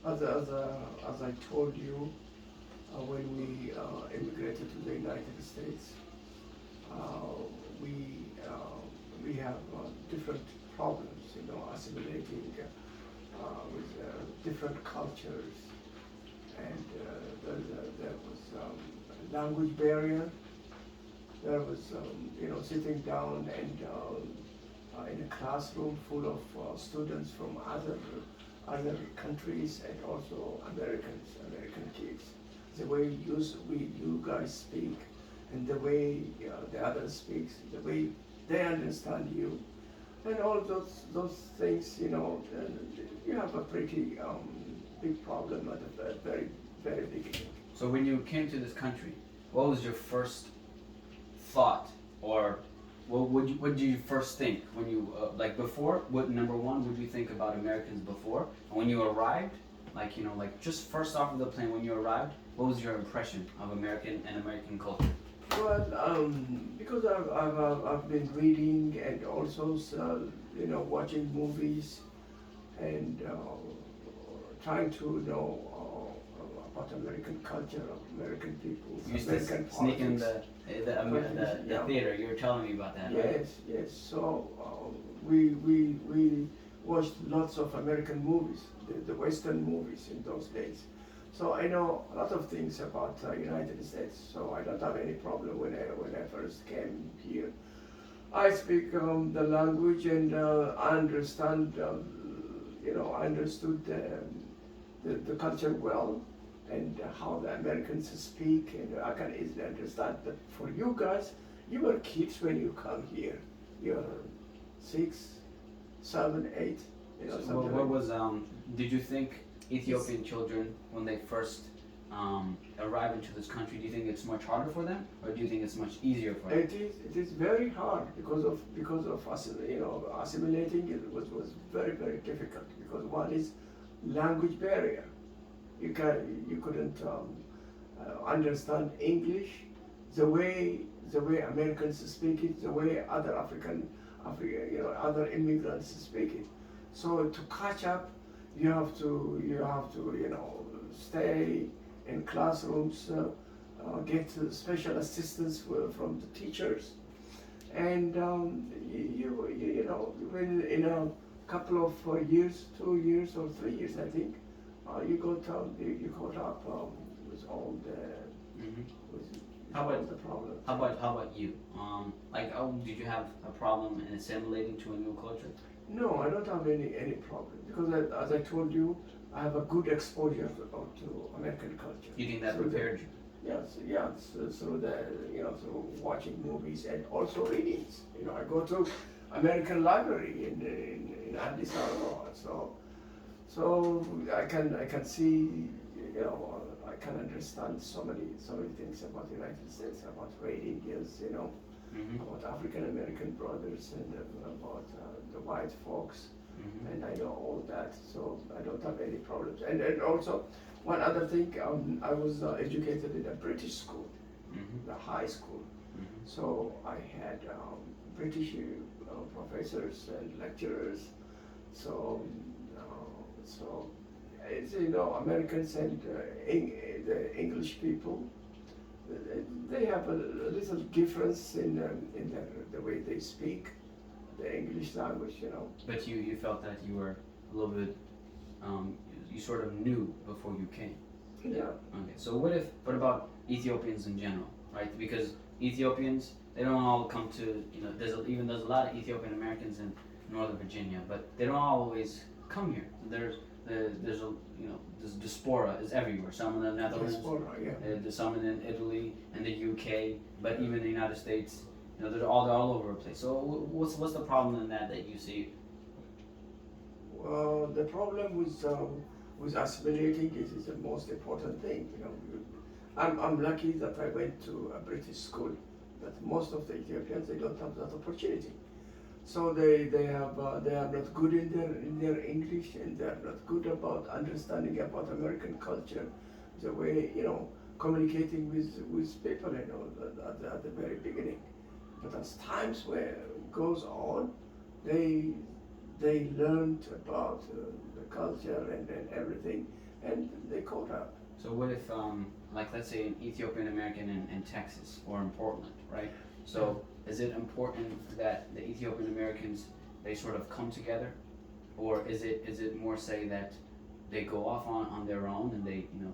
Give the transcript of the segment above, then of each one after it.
As I told you, when we immigrated to the United States, uh, we we have different problems, assimilating with different cultures, and there was language barrier. There was sitting down and in a classroom full of students from other countries and also American kids. The way you guys speak, and the way the others speaks, the way they understand you, and all those things, and you have a pretty big problem at the very beginning. So when you came to this country, what was your first thought, or what did you first think when you like before? What number one would you think about Americans before, and when you arrived, like just first off of the plane when you arrived, what was your impression of American culture? Well, because I've been reading and also watching movies and trying to know about American culture, American people, You used American to sneak in politics. the Yeah. theater. You were telling me about that, right? Yes. So we watched lots of American movies, the Western movies in those days. So I know a lot of things about United States. So I don't have any problem when I first came here. I speak the language and I understand. I understood the culture well and how the Americans speak, and I can easily understand. But for you guys, you were kids when you come here. You're 6, 7, 8. So Something what like was did you think Ethiopian children when they first arrive into this country? Do you think it's much harder for them, or do you think it's much easier for them? It is very hard because of assimilating. It was very difficult because one is language barrier. You couldn't understand English the way Americans speak it, the way other other immigrants speak it. So to catch up, you have to stay in classrooms, get special assistance from the teachers, and when in a couple of years, 2 years or 3 years, I think, you got up with all the Hmm. with How all about the problems. how about you? Did you have a problem in assimilating to a new culture? No, I don't have any problem because as I told you, I have a good exposure to American culture. Do you think that Through the- prepared you? Yes, through through watching movies and also readings. I go to American library in Addis Ababa, so I can see, I can understand so many things about the United States, about reading, yes, Hmm. about African American brothers and about the white folks, Hmm. and I know all that, so I don't have any problems. And also, one other thing, I was educated in a British school, Hmm. the high school, Hmm. so I had British professors and lecturers, so it's Americans and the English people. They have a little difference in the way they speak the English language. But you felt that you were a little bit you sort of knew before you came. Yeah. Okay, so what about Ethiopians in general, right? Because Ethiopians, they don't all come to, there's a lot of Ethiopian Americans in Northern Virginia, but they don't always come here. There's a this diaspora is everywhere. Some in the Netherlands, Diaspora, yeah. there's some in Italy and the UK, but even in the United States, they're all over the place. So what's the problem in that you see? Well, the problem with assimilating is the most important thing. I'm lucky that I went to a British school, but most of the Ethiopians, they don't have that opportunity. So they are not good in their English, and they are not good about understanding about American culture, the way communicating with people, at the very beginning. But as times where goes on, they learned about the culture and everything, and they caught up. So what if, like, let's say an Ethiopian American in Texas or in Portland, right? So is it important that the Ethiopian Americans, they sort of come together, or is it more say that they go off on their own and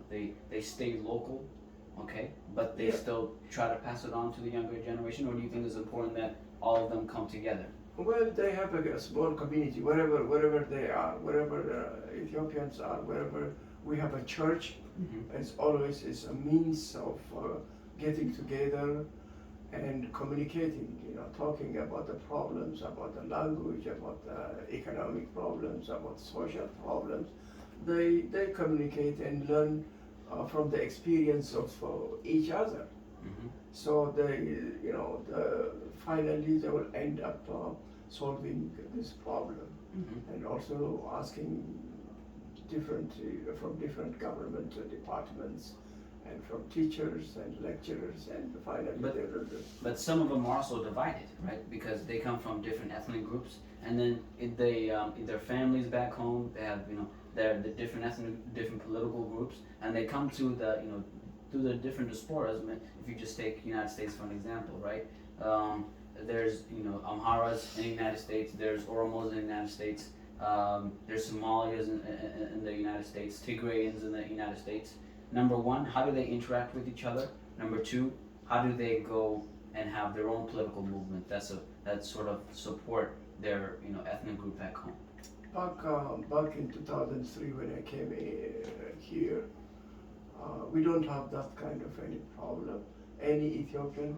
they stay local, okay, but they still try to pass it on to the younger generation, or do you think it's important that all of them come together? Well, they have a small community wherever they are, wherever Ethiopians are, wherever we have a church. It's always is a means of getting together and communicating, talking about the problems, about the language, about the economic problems, about social problems. They communicate and learn from the experience of each other. So finally they will end up solving this problem, and also asking from different government departments and from teachers and lecturers, and finally But some of them are also divided, right? Because they come from different ethnic groups, and then their families back home, they have the different ethnic, different political groups, and they come to through the different diasporas. If you just take United States for an example, right? There's Amharas in the United States, there's Oromos in the United States, there's Somalias in the United States, Tigrayans in the United States. Number one, how do they interact with each other? Number two, how do they go and have their own political movement that sort of support their ethnic group back home? Back in 2003 when I came here, we don't have that kind of any problem. Any Ethiopian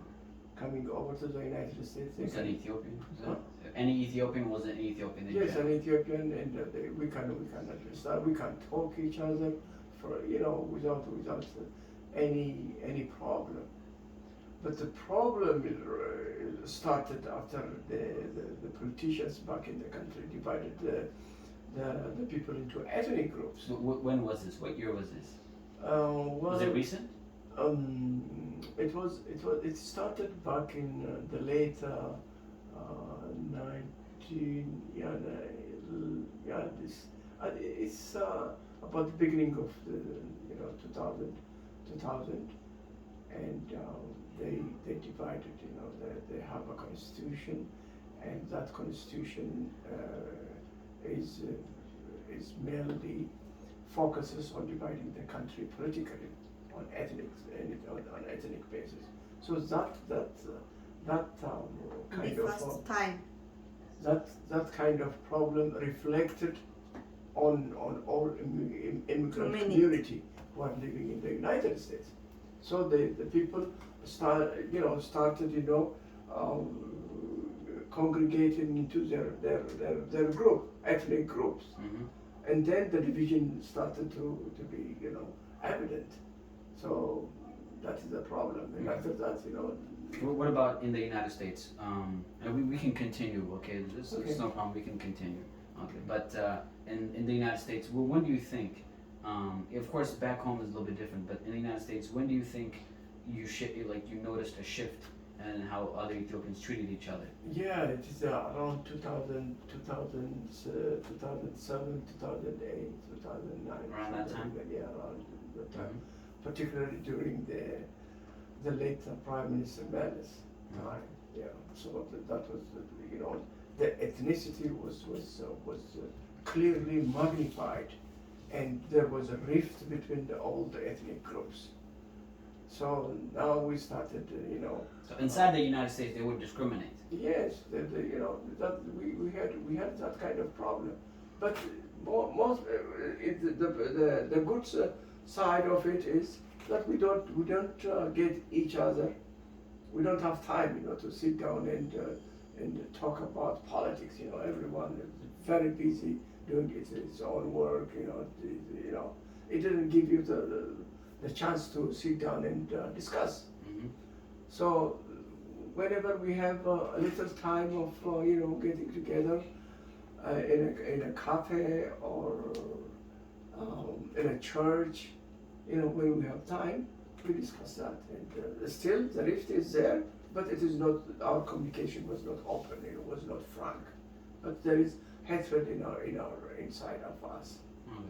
coming over to the United States. Was an Ethiopian? Any Ethiopian was an Ethiopian? Yes, an Ethiopian, and we can understand. We can talk each other without any problem. But the problem started after the politicians back in the country divided the people into ethnic groups. When was this? What year was this? Was it recent? It started back in the late it's about the beginning of the 2000, and they divided. They have a constitution, and that constitution is mainly focuses on dividing the country politically on ethnic basis. So that kind of problem reflected on all immigrant community who are living in the United States. So the people started congregating into their group, ethnic groups, and then the division started to be evident. So that is the problem. And after that, What about in the United States? And we can continue. Okay, it's no problem. We can continue. Okay, but in the United States, when do you think? Of course, back home is a little bit different. But in the United States, when do you think you noticed a shift in how other Ethiopians treated each other? Yeah, it is around 2000, 2007, 2008, 2009. Around that time? Yeah, around that time. Particularly during the late Prime Minister Melis time. Yeah, so that was the ethnicity was clearly magnified, and there was a rift between all the ethnic groups. So now we started, So inside the United States, they would discriminate. Yes, that we had that kind of problem, but the good side of it is that we don't get each other. We don't have time, to sit down and talk about politics. Everyone is very busy doing its own work. It didn't give you the chance to sit down and discuss. So whenever we have a little time of getting together in a cafe or in a church, when we have time, we discuss that. And still the rift is there, but it is not. Our communication was not open. Was not frank. But there is hatred in our inside of us.